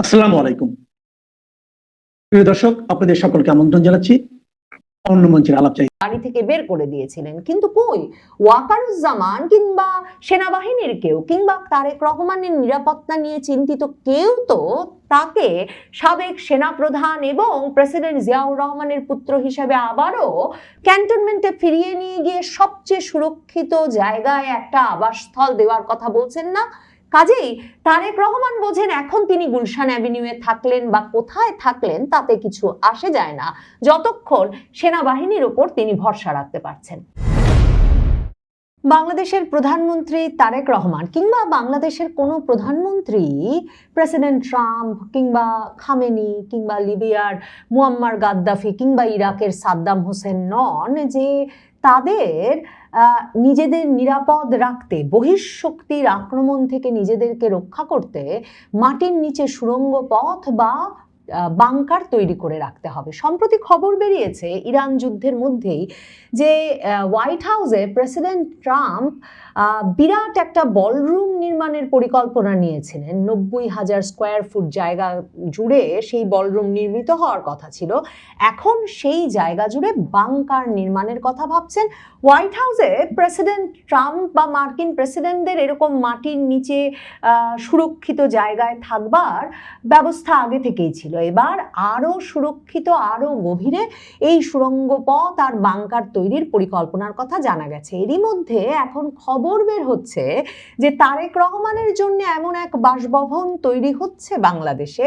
আসসালামু আলাইকুম। প্রিয় দর্শক, আপনাদের সকলকে আমন্ত্রণ জানাচ্ছি অন্য মঞ্চের আলাপ চাই। বাড়ি থেকে বের করে দিয়েছিলেন, কিন্তু কই ওয়াকারুজ্জামান কিংবা সেনাবাহিনীর কেউ কিংবা তারেক রহমানের নিরাপত্তা নিয়ে চিন্তিত কেউ তো তাকে সাবেক সেনাপ্রধান এবং প্রেসিডেন্ট জিয়াউর রহমানের পুত্র হিসেবে আবারও ক্যান্টনমেন্টে ফিরিয়ে নিয়ে গিয়ে সবচেয়ে সুরক্ষিত জায়গায় একটা আবাসস্থল দেওয়ার কথা বলছেন না? কাজেই তারেক রহমান বোঝেন এখন তিনি গুলশান অ্যাভিনিউয়ে থাকলেন বা কোথায় থাকলেন তাতে কিছু আসে যায় না, যতক্ষণ সেনাবাহিনীর উপর তিনি ভরসা রাখতে পারছেন। বাংলাদেশের প্রধানমন্ত্রী তারেক রহমান কিংবা বাংলাদেশের কোনো প্রধানমন্ত্রী প্রেসিডেন্ট ট্রাম্প কিংবা খামেনি কিংবা লিবিয়ার মুয়াম্মার গাদ্দাফি কিংবা ইরাকের সাদ্দাম হোসেন নন যে তাদের নিজেদের নিরাপদ রাখতে, বহিঃশক্তির আক্রমণ থেকে নিজেদেরকে রক্ষা করতে মাটির নিচে সুড়ঙ্গ পথ বা বাংকার তৈরি করে রাখতে হবে। সম্প্রতি খবর বেরিয়েছে ইরান যুদ্ধের মধ্যেই যে হোয়াইট হাউসে প্রেসিডেন্ট ট্রাম্প বিরাট একটা বলরুম নির্মাণের পরিকল্পনা নিয়েছিলেন। 90,000 স্কোয়ার ফুট জায়গা জুড়ে সেই বলরুম নির্মিত হওয়ার কথা ছিল। এখন সেই জায়গা জুড়ে বাংকার নির্মাণের কথা ভাবছেন। হোয়াইট হাউসে প্রেসিডেন্ট ট্রাম্প বা মার্কিন প্রেসিডেন্টদের এরকম মাটির নিচে সুরক্ষিত জায়গায় থাকবার ব্যবস্থা আগে থেকেই ছিল। এবার আরো সুরক্ষিত, আরো গভীরে এই সুড়ঙ্গ পথ আর বাংকার তৈরির পরিকল্পনার কথা জানা গেছে। এরই মধ্যে এখন খবর বের হচ্ছে যে তারেক রহমানের জন্য এমন এক বাসভবন তৈরি হচ্ছে বাংলাদেশে,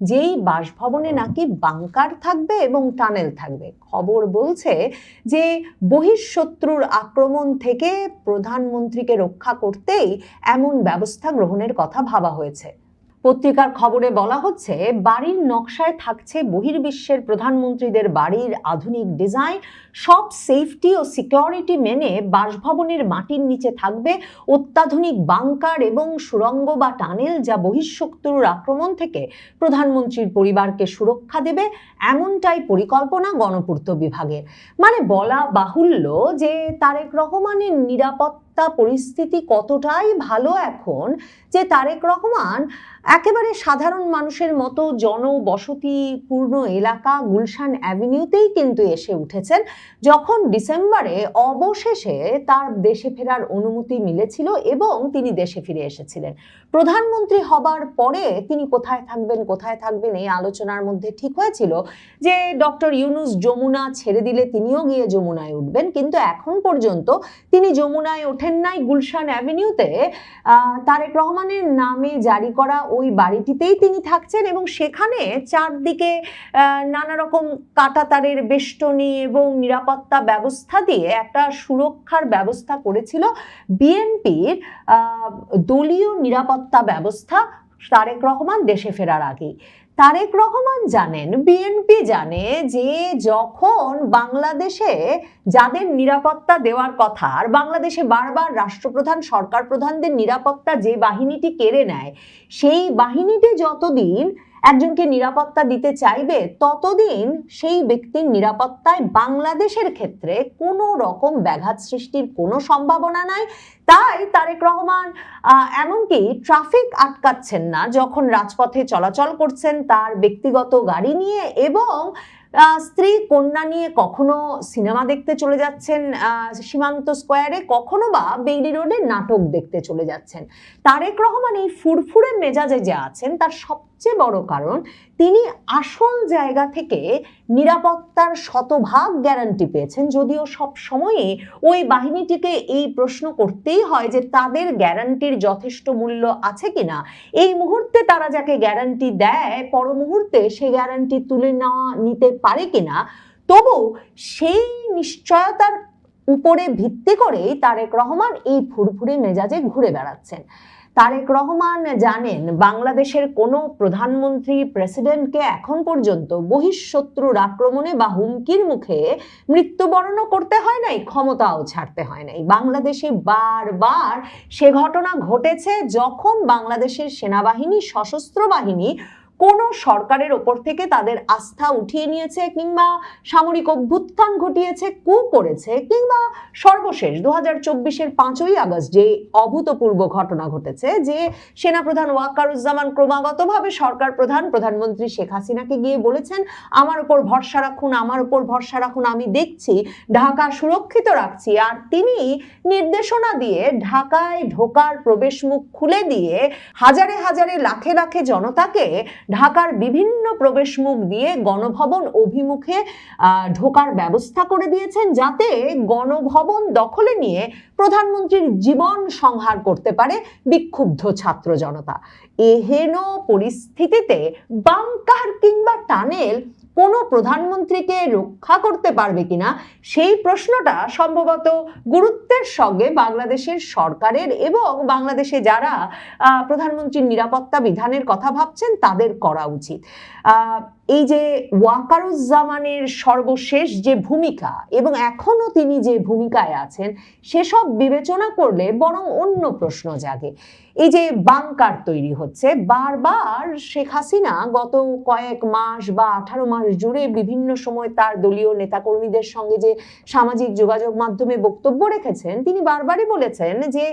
যেই বাসভবনে নাকি বাংকার থাকবে এবং টানেল থাকবে। খবর বলছে যে বহিঃশত্রুর আক্রমণ থেকে প্রধানমন্ত্রীকে রক্ষা করতেই এমন ব্যবস্থা গ্রহণের কথা ভাবা হয়েছে। পত্রিকার খবরে বলা হচ্ছে বাড়ির নকশায় থাকছে বহির্বিশ্বের প্রধানমন্ত্রীদের বাড়ির আধুনিক ডিজাইন। সব সেফটি ও সিকিউরিটি মেনে বাসভবনের মাটির নিচে থাকবে অত্যাধুনিক বাংকার এবং সুড়ঙ্গ বা টানেল, যা বহিঃশত্রুর আক্রমণ থেকে প্রধানমন্ত্রীর পরিবারকে সুরক্ষা দেবে, এমনটাই পরিকল্পনা গণপূর্ত বিভাগের। মানে বলা বাহুল্য যে তারেক রহমানের নিরাপত্তা পরিস্থিতি কতটাই ভালো এখন যে তারেক রহমান একেবারে সাধারণ মানুষের মতো জনবসতিপূর্ণ এলাকা গুলশান অ্যাভিনিউতেই কিন্তু এসে উঠেছেন, যখন ডিসেম্বরে অবশেষে তার দেশে ফেরার অনুমতি মিলেছিল এবং তিনি দেশে ফিরে এসেছিলেন। প্রধানমন্ত্রী হবার পরে তিনি কোথায় থাকবেন এই আলোচনার মধ্যে ঠিক হয়েছিল যে ডক্টর ইউনূস যমুনা ছেড়ে দিলে তিনিও গিয়ে যমুনায় উঠবেন, কিন্তু এখন পর্যন্ত তিনি যমুনায় ওঠেন নাই। গুলশান অ্যাভিনিউতে তারেক রহমানের নামে জারি করা ওই বাড়িটিতেই তিনি থাকছেন এবং সেখানে চারদিকে নানা রকম কাঁটাতারের বেষ্টনী এবং নিরাপত্তা ব্যবস্থা দিয়ে একটা সুরক্ষার ব্যবস্থা করেছিল বিএনপির দলীয় নিরাপত্তা ব্যবস্থা তারেক রহমান দেশে ফেরার আগে। তারেক রহমান জানেন, বিএনপি জানে যে যখন বাংলাদেশে যাদের নিরাপত্তা দেওয়ার কথা, আর বাংলাদেশে বারবার রাষ্ট্রপ্রধান সরকার প্রধানদের নিরাপত্তা যে বাহিনীটি কেড়ে নেয়, সেই বাহিনীটি যতদিন একজনকে নিরাপত্তা দিতে চাইবে ততদিন সেই ব্যক্তির নিরাপত্তায় বাংলাদেশের ক্ষেত্রে কোনো রকম ব্যাঘাত সৃষ্টির কোনো সম্ভাবনা নাই। তাই তারেক রহমান এমনকি ট্রাফিক আটকাচ্ছেন না যখন রাজপথে চলাচল করছেন তার ব্যক্তিগত গাড়ি নিয়ে, এবং স্ত্রী কন্যা নিয়ে কখনো সিনেমা দেখতে চলে যাচ্ছেন সীমান্ত স্কোয়ারে, কখনো বা বেইলি রোডে নাটক দেখতে চলে যাচ্ছেন। তারেক রহমান এই ফুরফুরে মেজাজে যে আছেন তার সবচেয়ে বড় কারণ তিনি আসল জায়গা থেকে নিরাপত্তার শতভাগ গ্যারান্টি পেয়েছেন, যদিও সব সময়ই ওই বাহিনীটিকে এই প্রশ্ন করতেই হয় যে তাদের গ্যারান্টির যথেষ্ট মূল্য আছে কিনা। এই মুহূর্তে তারা যাকে গ্যারান্টি দেয় পর মুহূর্তে সে গ্যারান্টি তুলে নিতে পারে কিনা, তবু সেই নিশ্চয়তার উপরে ভিত্তি করেই তারেক রহমান এই ফুরফুরে মেজাজে ঘুরে বেড়াচ্ছেন। তারেক রহমান জানেন বাংলাদেশের কোনো প্রধানমন্ত্রী প্রেসিডেন্টকে এখন পর্যন্ত বহিঃশত্রুর আক্রমণে বা হুমকির মুখে মৃত্যুবরণ করতে হয় নাই, ক্ষমতাও ছাড়তে হয় নাই। বাংলাদেশে বারবার সে ঘটনা ঘটেছে যখন বাংলাদেশের সেনাবাহিনী, সশস্ত্র বাহিনী কোন সরকারের ওপর থেকে তাদের আস্থা উঠিয়ে নিয়েছে, কিংবা সামরিক অভ্যুত্থান ঘটিয়েছে, কু করেছে, কিংবা সর্বশেষ 2024-এর 5ই আগস্ট যে অভূতপূর্ব ঘটনা ঘটেছে, যে সেনাপ্রধান ওয়াকারুজ্জামান ক্রমাগতভাবে সরকার প্রধানমন্ত্রী শেখ হাসিনাকে গিয়ে বলেছেন, আমার উপর ভরসা রাখুন, আমার উপর ভরসা রাখুন, আমি দেখছি, ঢাকা সুরক্ষিত রাখছি। আর তিনি নির্দেশনা দিয়ে ঢাকায় ঢোকার প্রবেশ মুখ খুলে দিয়ে হাজারে হাজারে লাখে লাখে জনতাকে ঢাকার বিভিন্ন প্রবেশ মুখ দিয়ে গণভবন অভিমুখে ঢোকার ব্যবস্থা করে দিয়েছেন, যাতে গণভবন দখলে নিয়ে প্রধানমন্ত্রীর জীবন সংহার করতে পারে বিক্ষুব্ধ ছাত্র জনতা। এহেন পরিস্থিতিতে বাংকার কিংবা টানেল কোনো প্রধানমন্ত্রীকে রক্ষা করতে পারবে কিনা, সেই প্রশ্নটা সম্ভবত গুরুত্বের সঙ্গে বাংলাদেশের সরকারের এবং বাংলাদেশে যারা প্রধানমন্ত্রীর নিরাপত্তা বিধানের কথা ভাবছেন তাদের করা উচিত। এই যে ওয়াকারুজ্জামানের সর্বশেষ যে ভূমিকা এবং এখনো তিনি যে ভূমিকায় আছেন, সেসব বিবেচনা করলে বরং অন্য প্রশ্ন জাগে। এই যে বাংকার তৈরি হচ্ছে, বারবার শেখ হাসিনা গত কয়েক মাস বা 18 মাস জুড়ে বিভিন্ন সময় তার দলীয় নেতাকর্মীদের সঙ্গে যে সামাজিক যোগাযোগ মাধ্যমে বক্তব্য রেখেছেন, তিনি বারবারই বলেছেন যে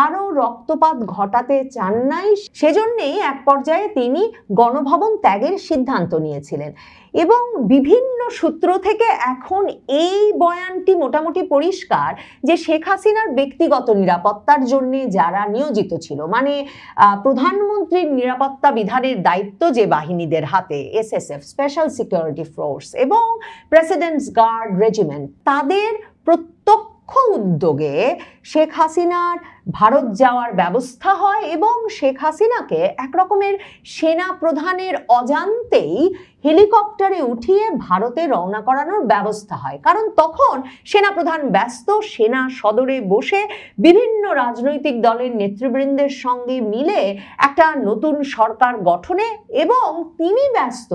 আরো রক্তপাত ঘটাতে চান নাই, সেজন্যই এক পর্যায়ে তিনি গণভবন ত্যাগের সিদ্ধান্ত নিয়েছিলেন। এবং বিভিন্ন সূত্র থেকে এখন এই বয়ানটি মোটামুটি পরিষ্কার যে শেখ হাসিনার ব্যক্তিগত নিরাপত্তার জন্য যারা নিয়োজিত ছিল, মানে প্রধানমন্ত্রীর নিরাপত্তা বিধানের দায়িত্ব যে বাহিনীদের হাতে, এসএসএফ, স্পেশাল সিকিউরিটি ফোর্স এবং প্রেসিডেন্টস গার্ড রেজিমেন্ট, তাদের প্রত্যক্ষ উদ্যোগে শেখ হাসিনার ভারত যাওয়ার ব্যবস্থা হয় এবং শেখ হাসিনাকে এক রকমের সেনা প্রধানের অজান্তেই হেলিকপ্টারে উঠিয়ে ভারতে রওনা করানোর ব্যবস্থা হয়। কারণ তখন সেনাপ্রধান ব্যস্ত সেনা সদরে বসে বিভিন্ন রাজনৈতিক দলের নেতৃবৃন্দের সঙ্গে মিলে একটা নতুন সরকার গঠনে, এবং তিনি ব্যস্ত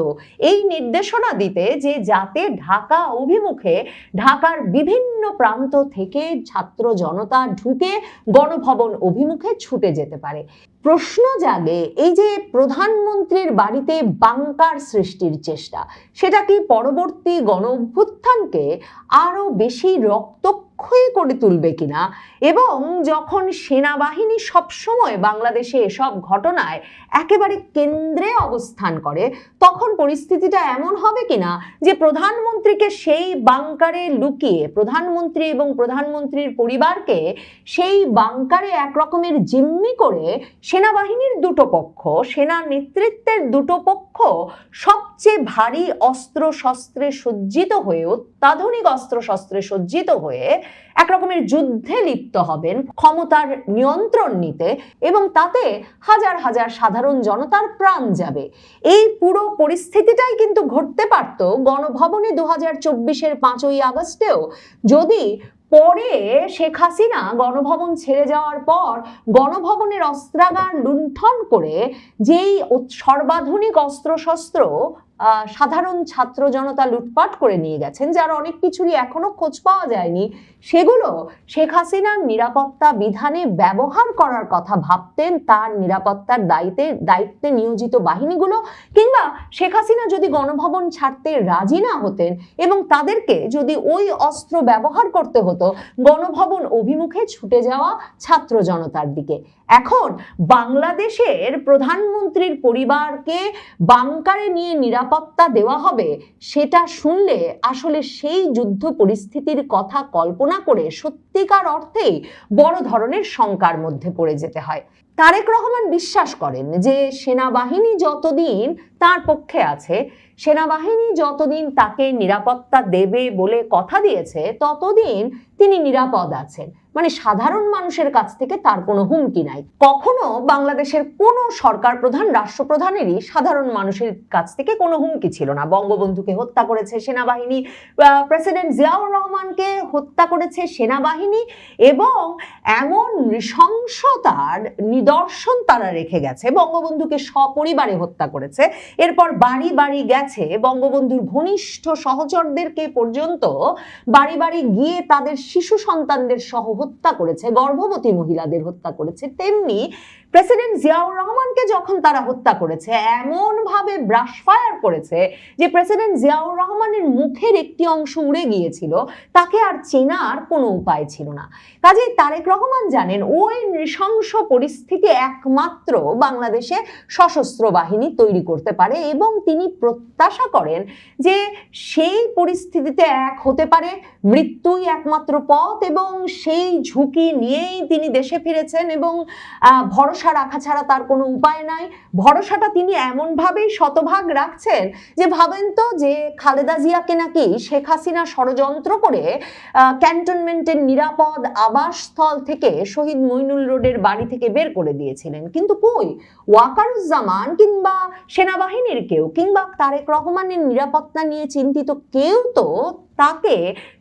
এই নির্দেশনা দিতে যে যাতে ঢাকা অভিমুখে ঢাকার বিভিন্ন প্রান্ত থেকে ছাত্র জনতা ঢুকে গণভবন অভিমুখে ছুটে যেতে পারে। প্রশ্ন জাগে, এই যে প্রধানমন্ত্রীর বাড়িতে বাংকার সৃষ্টির চেষ্টা, সেটা কি পরবর্তী গণ অভ্যুত্থানকে আরো বেশি রক্তক্ষয়ী করে তুলবে কিনা, এবং যখন সেনাবাহিনী সবসময় বাংলাদেশে এসব ঘটনায় একেবারে কেন্দ্রে অবস্থান করে, তখন পরিস্থিতিটা এমন হবে কিনা যে প্রধানমন্ত্রীকে সেই বাংকারে লুকিয়ে, প্রধানমন্ত্রী এবং প্রধানমন্ত্রীর পরিবারকে সেই বাংকারে এক রকমের জিম্মি করে সেনাবাহিনীর দুটো পক্ষ, সেনা নেতৃত্বের দুটো পক্ষ সবচেয়ে ভারী অস্ত্র শস্ত্রে সজ্জিত হয়ে, অত্যাধুনিক অস্ত্র শস্ত্রে সজ্জিত হয়ে এক রকমের যুদ্ধে লিপ্ত হবেন ক্ষমতার নিয়ন্ত্রণ নিতে, এবং তাতে হাজার হাজার সাধারণ জনতার প্রাণ যাবে। এই পুরো পরিস্থিতিটাই কিন্তু ঘটতে পারত গণভবনে 2024-এর 5ই আগস্টেও, যদি পরে শেখ হাসিনা গণভবন ছেড়ে যাওয়ার পর গণভবনের অস্ত্রাগার লুণ্ঠন করে যেই সর্বাধুনিক অস্ত্রশস্ত্র সাধারণ ছাত্র জনতা লুটপাট করে নিয়ে গেছেন, যার অনেক কিছুরই এখনো খোঁজ পাওয়া যায়নি, সেগুলো শেখ হাসিনার নিরাপত্তা বিধানে ব্যবহার করার কথা ভাবতেন তার নিরাপত্তার দায়িত্বে নিয়োজিত বাহিনীগুলো, কিংবা শেখ হাসিনা যদি গণভবন ছাড়তে রাজি না হতেন এবং তাদেরকে যদি ওই অস্ত্র ব্যবহার করতে হতো গণভবন অভিমুখে ছুটে যাওয়া ছাত্র জনতার দিকে। এখন বাংলাদেশের প্রধানমন্ত্রীর পরিবারকে বাংকারে নিয়ে নিরাপত্তা দেওয়া হবে, সেটা শুনলে আসলে সেই যুদ্ধ পরিস্থিতির কথা কল্পনা করে সত্যিকার অর্থেই বড় ধরনের শঙ্কার মধ্যে পড়ে যেতে হয়। তারেক রহমান বিশ্বাস করেন যে সেনাবাহিনী যতদিন তার পক্ষে আছে, সেনাবাহিনী যতদিন তাকে নিরাপত্তা দেবে বলে কথা দিয়েছে, ততদিন তিনি নিরাপদ আছেন। মানে সাধারণ মানুষের কাছ থেকে তার কোনো হুমকি নাই। কখনো বাংলাদেশের কোনো সরকার প্রধান, রাষ্ট্রপ্রধানেরই সাধারণ মানুষের কাছ থেকে কোনো হুমকি ছিল না। বঙ্গবন্ধুকে হত্যা করেছে সেনাবাহিনী, প্রেসিডেন্ট জিয়াউর রহমানকে হত্যা করেছে সেনাবাহিনী, এবং এমন নৃশংসতার নিদর্শন তারা রেখে গেছে। বঙ্গবন্ধুকে সপরিবারে হত্যা করেছে, এরপর বাড়ি বাড়ি গেছে, বঙ্গবন্ধুর ঘনিষ্ঠ সহচরদেরকে পর্যন্ত বাড়ি বাড়ি গিয়ে তাদের শিশু সন্তানদের সহ হত্যা করেছে, গর্ভবতী মহিলাদের হত্যা করেছে। তেমনি প্রেসিডেন্ট জিয়াউর রহমানকে যখন তারা হত্যা করেছে, এমন ভাবে ব্রাশ ফায়ার করেছে যে প্রেসিডেন্ট জিয়াউর রহমানের মুখের একটি অংশ উড়ে গিয়েছিল, তাকে আর চেনার কোনো উপায় ছিল না। কাজেই তারেক রহমান জানেন ওই নৃশংস পরিস্থিতি একমাত্র বাংলাদেশে সশস্ত্র বাহিনী তৈরি করতে পারে, এবং তিনি প্রত্যাশা করেন যে সেই পরিস্থিতিতে এক হতে পারে মৃত্যুই একমাত্র পথ, এবং সেই ঝুঁকি নিয়েই তিনি দেশে ফিরেছেন এবং ভরসা রাখা ছাড়া তার কোনো উপায় নাই। ভরসাটা তিনি এমন ভাবেই শতভাগ রাখছেন যে ভাবেন তো যে খালেদা জিয়াকে নাকি শেখ হাসিনা ষড়যন্ত্র করে ক্যান্টনমেন্টের নিরাপদ আবাসস্থল থেকে শহীদ মইনুল রোডের বাড়ি থেকে বের করে দিয়েছিলেন, কিন্তু কই ওয়াকারুজ্জামান কিংবা সেনাবাহিনীর কেউ কিংবা তারেক রহমানের নিরাপত্তা নিয়ে চিন্তিত কেউ তো তাকে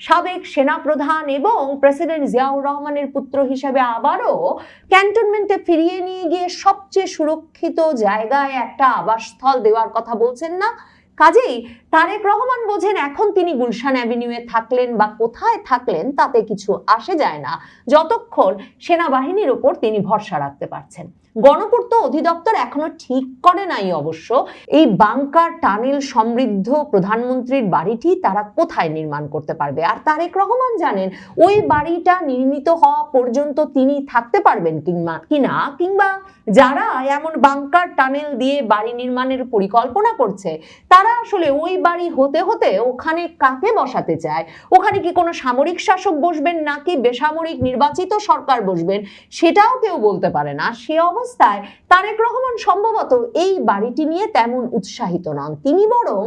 সাবেক সেনাপ্রধান এবং প্রেসিডেন্ট জিয়াউর রহমানের পুত্র হিসেবে আবারও ক্যান্টনমেন্টে ফিরিয়ে নিয়ে গিয়ে সবচেয়ে সুরক্ষিত জায়গায় একটা আবাসস্থল দেওয়ার কথা বলছেন না। কাজেই তারেক রহমান বোঝেন এখন তিনি গুলশান অ্যাভিনিউয়ে থাকলেন বা কোথায় থাকলেন তাতে কিছু আসে যায় না, যতক্ষণ সেনাবাহিনীর উপর তিনি ভরসা রাখতে পারছেন। গণপূর্ত অধিদপ্তর এখনো ঠিক করে নাই অবশ্য এই বাংকার টানেল সমৃদ্ধ প্রধানমন্ত্রীর বাড়িটি তারা কোথায় নির্মাণ করতে পারবে। আর তারেক রহমান জানেন ওই বাড়িটা নির্মিত হওয়া পর্যন্ত তিনি থাকতে পারবেন কিনা, কিংবা যারা এমন বাংকার টানেল দিয়ে বাড়ি নির্মাণের পরিকল্পনা করছে তারা আসলে ওই বাড়ি হতে হতে ওখানে কাকে বসাতে চায়, ওখানে কি কোনো সামরিক শাসক বসবেন নাকি বেসামরিক নির্বাচিত সরকার বসবেন, সেটাও কেউ বলতে পারে না। সে অবস্থায় তারেক রহমান সম্ভবত এই বাড়িটি নিয়ে তেমন উৎসাহিত নন, তিনি বরং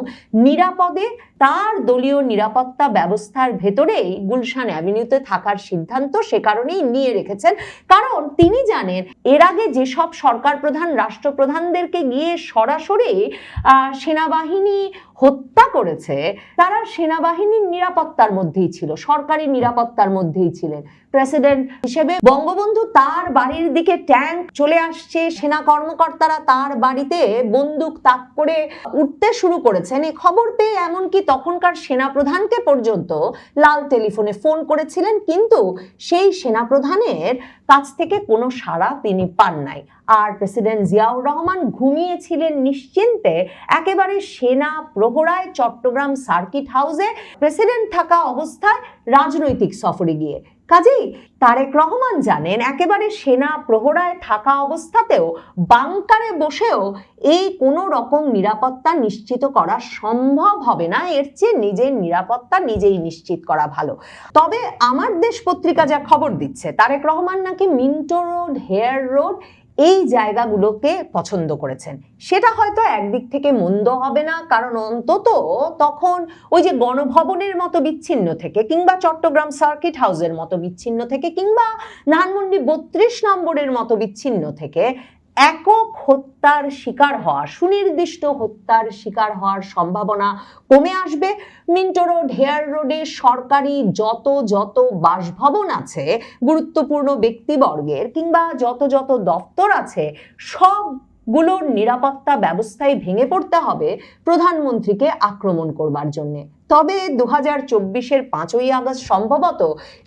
নিরাপদে তার দলীয় নিরাপত্তা ব্যবস্থার ভেতরেই গুলশান অ্যাভিনিউতে থাকার সিদ্ধান্ত সে কারণেই নিয়ে রেখেছেন। কারণ তিনি জানেন এর আগে যেসব সরকার প্রধান রাষ্ট্রপ্রধানদেরকে গিয়ে সরাসরি সেনাবাহিনী হত্যা করেছে তারা সেনাবাহিনীর নিরাপত্তার মধ্যেই ছিল, সরকারি নিরাপত্তার মধ্যেই ছিলেন। প্রেসিডেন্ট হিসেবে বঙ্গবন্ধু তার বাড়ির দিকে ট্যাঙ্ক চলে আসছে, সেনা কর্মকর্তারা তার বাড়িতে বন্দুক তাক করে উঠতে শুরু করেছেন, এই খবর পেয়ে এমনকি তখনকার সেনাপ্রধানকে পর্যন্ত লাল টেলিফোনে ফোন করেছিলেন, কিন্তু সেই সেনাপ্রধানের কাছ থেকে কোনো সাড়া তিনি পান নাই। আর প্রেসিডেন্ট জিয়াউর রহমান ঘুমিয়েছিলেন নিশ্চিন্তে একেবারে সেনা প্রহরায় চট্টগ্রাম সার্কিট হাউসে প্রেসিডেন্ট থাকা অবস্থায় রাজনৈতিক সফরে গিয়ে। কাজেই তারেক রহমান জানেন একেবারে সেনা প্রহরায় থাকা অবস্থাতেও বাংকারে বসেও এই কোনো রকম নিরাপত্তা নিশ্চিত করা সম্ভব হবে না, এর চেয়ে নিজের নিরাপত্তা নিজেই নিশ্চিত করা ভালো। তবে আমার দেশ পত্রিকা যা খবর দিচ্ছে তারেক রহমান নাকি মিন্টো রোড, হেয়ার রোড এই জায়গাগুলোকে পছন্দ করেছেন। সেটা হয়তো একদিক থেকে মন্দ হবে না, কারণ অন্তত তখন ওই যে গণভবনের মতো বিচ্ছিন্ন থেকে কিংবা চট্টগ্রাম সার্কিট হাউসের মতো বিচ্ছিন্ন থেকে কিংবা ধানমন্ডি 32 নম্বরের মতো বিচ্ছিন্ন থেকে একক হত্যার শিকার হওয়া, সুনির্দিষ্ট হত্যার শিকার হওয়ার সম্ভাবনা কমে আসবে। মিন্টো রোড, হেয়ার রোডে সরকারি যত বাসভবন আছে, গুরুত্বপূর্ণ ব্যক্তিবর্গের কিংবা যত দপ্তর আছে, সবগুলোর নিরাপত্তা ব্যবস্থায় ভেঙে পড়তে হবে প্রধানমন্ত্রীকে আক্রমণ করবার জন্যে। তবে 2024-এর 5ই আগস্ট সম্ভবত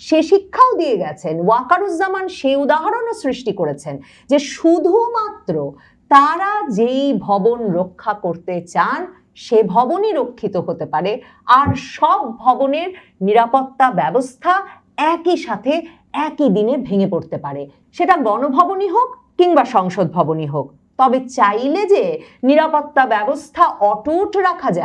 সে শিক্ষাও দিয়ে গেছেন। ওয়াকারুজ্জামান সেই উদাহরণও সৃষ্টি করেছেন যে শুধুমাত্র তারা যেই ভবন রক্ষা করতে চান সে ভবনই রক্ষিত হতে পারে, আর সব ভবনের নিরাপত্তা ব্যবস্থা একই সাথে একই দিনে ভেঙে পড়তে পারে, সেটা গণভবনই হোক কিংবা সংসদ ভবনই হোক। তবে চাইলে যে নিরাপত্তা ব্যবস্থা অটুট রাখা যায়